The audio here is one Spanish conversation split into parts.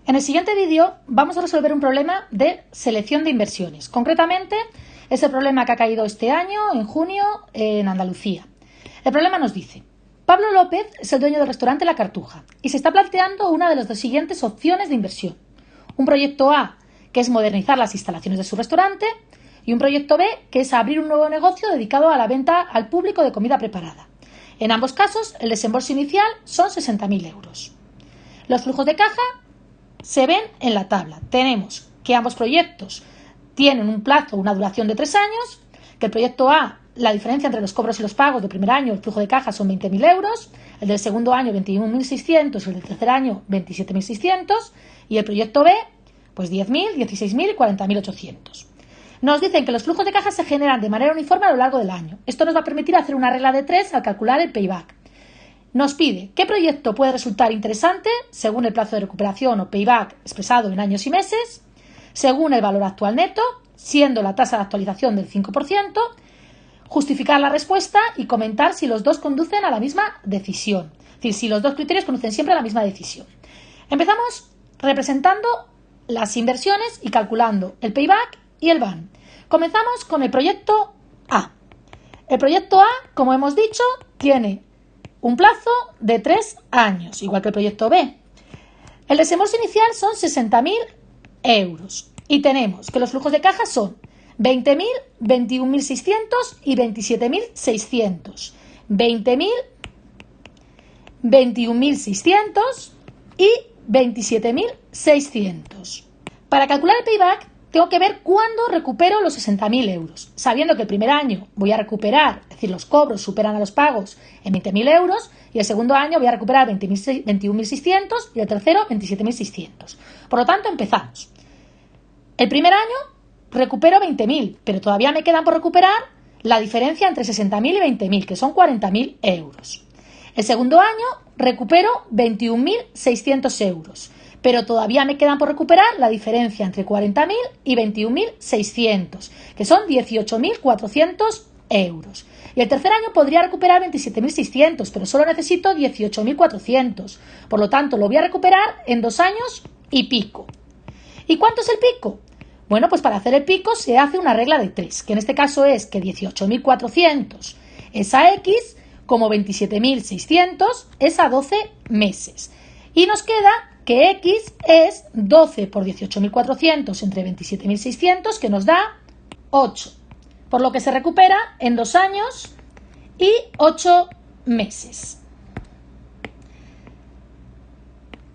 En el siguiente vídeo vamos a resolver un problema de selección de inversiones. Concretamente, es el problema que ha caído este año, en junio, en Andalucía. El problema nos dice: Pablo López es el dueño del restaurante La Cartuja y se está planteando una de las dos siguientes opciones de inversión. Un proyecto A, que es modernizar las instalaciones de su restaurante, y un proyecto B, que es abrir un nuevo negocio dedicado a la venta al público de comida preparada. En ambos casos, el desembolso inicial son 60.000 euros. Los flujos de caja se ven en la tabla. Tenemos que ambos proyectos tienen un plazo, una duración de 3 años, que el proyecto A, la diferencia entre los cobros y los pagos del primer año, el flujo de caja son 20.000 euros, el del segundo año 21.600 y el del tercer año 27.600, y el proyecto B, pues 10.000, 16.000 y 40.800. Nos dicen que los flujos de caja se generan de manera uniforme a lo largo del año. Esto nos va a permitir hacer una regla de 3 al calcular el payback. Nos pide qué proyecto puede resultar interesante según el plazo de recuperación o payback expresado en años y meses, según el valor actual neto, siendo la tasa de actualización del 5%, justificar la respuesta y comentar si los dos conducen a la misma decisión. Es decir, si los dos criterios conducen siempre a la misma decisión. Empezamos representando las inversiones y calculando el payback y el BAN. Comenzamos con el proyecto A. El proyecto A, como hemos dicho, tiene un plazo de 3 años, igual que el proyecto B. El desembolso inicial son 60.000 euros y tenemos que los flujos de caja son 20.000, 21.600 y 27.600. 20.000, 21.600 y 27.600. Para calcular el payback tengo que ver cuándo recupero los 60.000 euros, sabiendo que el primer año voy a recuperar, es decir, los cobros superan a los pagos en 20.000 euros, y el segundo año voy a recuperar 21.600 y el tercero 27.600. Por lo tanto, empezamos. El primer año recupero 20.000, pero todavía me quedan por recuperar la diferencia entre 60.000 y 20.000, que son 40.000 euros. El segundo año recupero 21.600 euros. Pero todavía me quedan por recuperar la diferencia entre 40.000 y 21.600, que son 18.400 euros. Y el tercer año podría recuperar 27.600, pero solo necesito 18.400. Por lo tanto, lo voy a recuperar en 2 años y pico. ¿Y cuánto es el pico? Bueno, pues para hacer el pico se hace una regla de 3, que en este caso es que 18.400 es a X, como 27.600 es a 12 meses. Y nos queda que X es 12 por 18.400 entre 27.600, que nos da 8, por lo que se recupera en 2 años y 8 meses.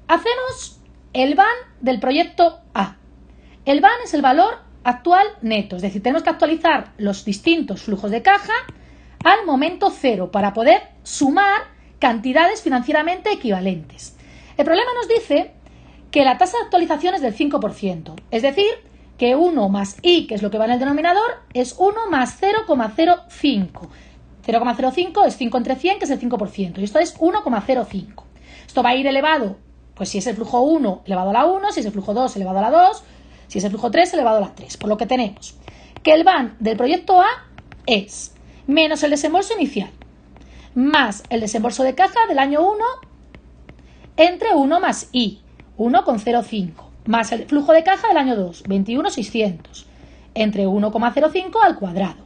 Hacemos el BAN del proyecto A. El BAN es el valor actual neto, es decir, tenemos que actualizar los distintos flujos de caja al momento cero para poder sumar cantidades financieramente equivalentes. El problema nos dice que la tasa de actualización es del 5%, es decir, que 1 más i, que es lo que va en el denominador, es 1 más 0,05. 0,05 es 5 entre 100, que es el 5%, y esto es 1,05. Esto va a ir elevado, pues si es el flujo 1 elevado a la 1, si es el flujo 2 elevado a la 2, si es el flujo 3 elevado a la 3, por lo que tenemos que el BAN del proyecto A es menos el desembolso inicial, más el desembolso de caja del año 1, entre 1 más i, 1,05, más el flujo de caja del año 2, 21.600, entre 1,05 al cuadrado,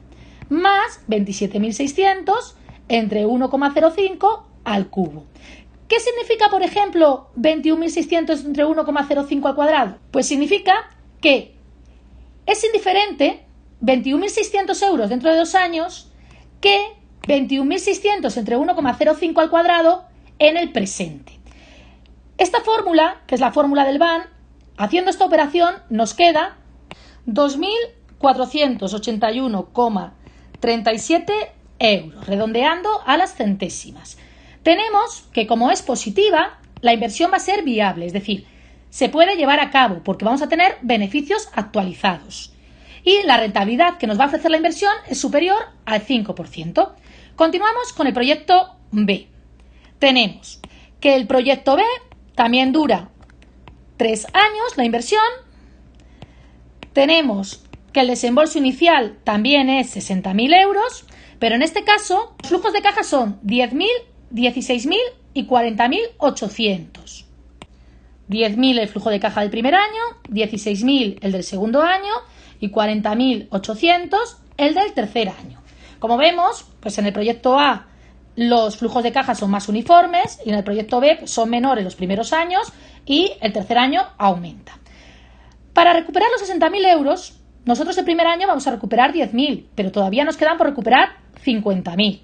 más 27.600 entre 1,05 al cubo. ¿Qué significa, por ejemplo, 21.600 entre 1,05 al cuadrado? Pues significa que es indiferente 21.600 euros dentro de 2 años que 21.600 entre 1,05 al cuadrado en el presente. Esta fórmula, que es la fórmula del BAN, haciendo esta operación nos queda 2.481,37 euros, redondeando a las centésimas. Tenemos que, como es positiva, la inversión va a ser viable, es decir, se puede llevar a cabo porque vamos a tener beneficios actualizados. Y la rentabilidad que nos va a ofrecer la inversión es superior al 5%. Continuamos con el proyecto B. Tenemos que el proyecto B también dura 3 años la inversión. Tenemos que el desembolso inicial también es 60.000 euros, pero en este caso los flujos de caja son 10.000, 16.000 y 40.800. 10.000 el flujo de caja del primer año, 16.000 el del segundo año y 40.800 el del tercer año. Como vemos, pues en el proyecto A los flujos de caja son más uniformes y en el proyecto B pues son menores los primeros años y el tercer año aumenta. Para recuperar los 60.000 euros, nosotros el primer año vamos a recuperar 10.000, pero todavía nos quedan por recuperar 50.000.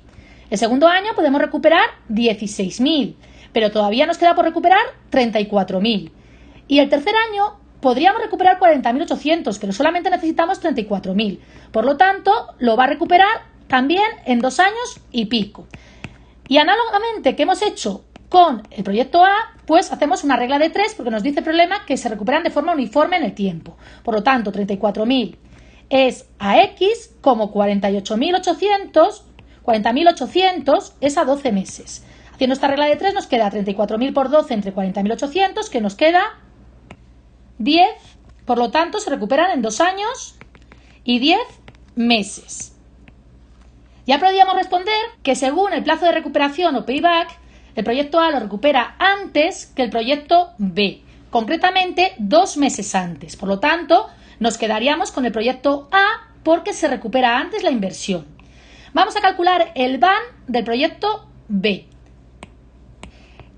El segundo año podemos recuperar 16.000, pero todavía nos queda por recuperar 34.000. Y el tercer año podríamos recuperar 40.800, pero solamente necesitamos 34.000. Por lo tanto, lo va a recuperar también en 2 años y pico. Y análogamente que hemos hecho con el proyecto A, pues hacemos una regla de 3 porque nos dice el problema que se recuperan de forma uniforme en el tiempo. Por lo tanto, 34.000 es a X como 40.800 es a 12 meses. Haciendo esta regla de 3 nos queda 34.000 por 12 entre 40.800, que nos queda 10. Por lo tanto, se recuperan en 2 años y 10 meses. Ya podríamos responder que según el plazo de recuperación o payback, el proyecto A lo recupera antes que el proyecto B, concretamente 2 meses antes. Por lo tanto, nos quedaríamos con el proyecto A porque se recupera antes la inversión. Vamos a calcular el BAN del proyecto B.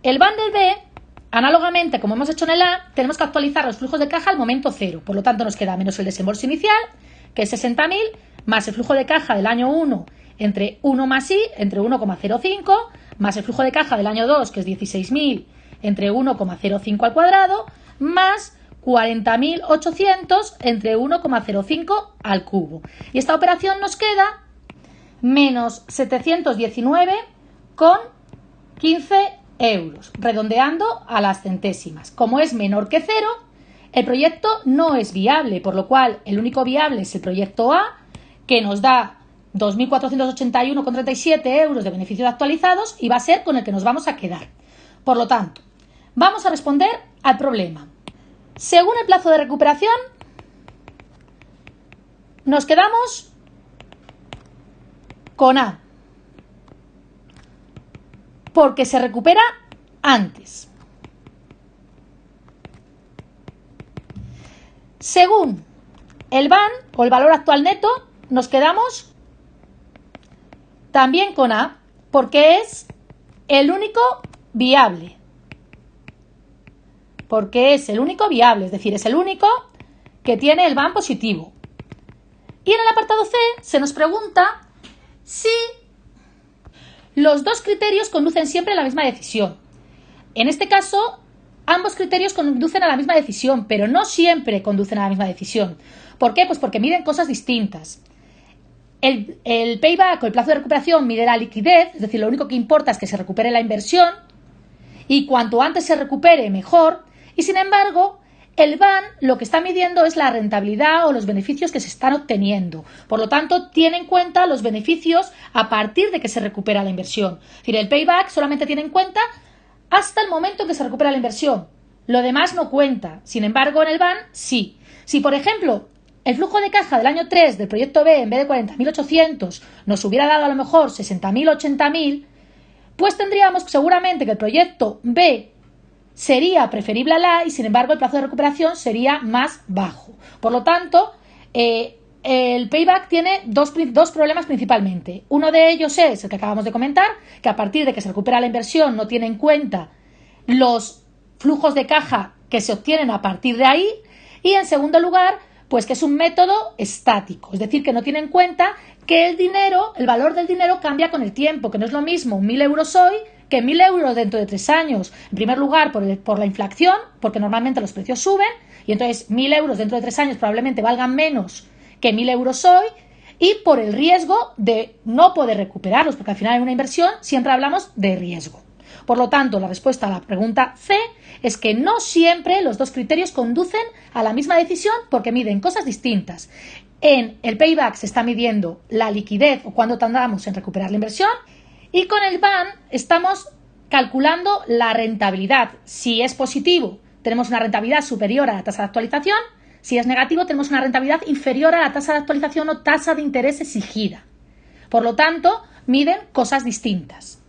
El BAN del B, análogamente como hemos hecho en el A, tenemos que actualizar los flujos de caja al momento cero. Por lo tanto, nos queda menos el desembolso inicial, que es 60.000, más el flujo de caja del año 1 entre 1 más I, entre 1,05, más el flujo de caja del año 2, que es 16.000, entre 1,05 al cuadrado, más 40.800 entre 1,05 al cubo. Y esta operación nos queda menos 719,15 euros, redondeando a las centésimas. Como es menor que 0, el proyecto no es viable, por lo cual el único viable es el proyecto A, que nos da 2.481,37 euros de beneficios actualizados y va a ser con el que nos vamos a quedar. Por lo tanto, vamos a responder al problema. Según el plazo de recuperación, nos quedamos con A, porque se recupera antes. Según el BAN o el valor actual neto, nos quedamos también con A, porque es el único viable. Porque es el único viable, es decir, es el único que tiene el BAN positivo. Y en el apartado C se nos pregunta si los dos criterios conducen siempre a la misma decisión. En este caso, ambos criterios conducen a la misma decisión, pero no siempre conducen a la misma decisión. ¿Por qué? Pues porque miden cosas distintas. El payback o el plazo de recuperación mide la liquidez, es decir, lo único que importa es que se recupere la inversión y cuanto antes se recupere, mejor. Y sin embargo, el BAN lo que está midiendo es la rentabilidad o los beneficios que se están obteniendo. Por lo tanto, tiene en cuenta los beneficios a partir de que se recupera la inversión. Es decir, el payback solamente tiene en cuenta hasta el momento en que se recupera la inversión. Lo demás no cuenta. Sin embargo, en el BAN sí. Si, por ejemplo, el flujo de caja del año 3 del proyecto B, en vez de 40.800, nos hubiera dado a lo mejor 60.000 o 80.000, pues tendríamos seguramente que el proyecto B sería preferible al A y, sin embargo, el plazo de recuperación sería más bajo. Por lo tanto, el payback tiene dos problemas principalmente. Uno de ellos es el que acabamos de comentar, que a partir de que se recupera la inversión no tiene en cuenta los flujos de caja que se obtienen a partir de ahí. Y, en segundo lugar, pues que es un método estático, es decir, que no tiene en cuenta que el dinero, el valor del dinero cambia con el tiempo, que no es lo mismo 1.000 euros hoy que 1.000 euros dentro de 3 años. En primer lugar, por la inflación, porque normalmente los precios suben, y entonces 1.000 euros dentro de 3 años probablemente valgan menos que 1.000 euros hoy, y por el riesgo de no poder recuperarlos, porque al final en una inversión siempre hablamos de riesgo. Por lo tanto, la respuesta a la pregunta C es que no siempre los dos criterios conducen a la misma decisión porque miden cosas distintas. En el payback se está midiendo la liquidez o cuánto tardamos en recuperar la inversión y con el BAN estamos calculando la rentabilidad. Si es positivo, tenemos una rentabilidad superior a la tasa de actualización. Si es negativo, tenemos una rentabilidad inferior a la tasa de actualización o tasa de interés exigida. Por lo tanto, miden cosas distintas.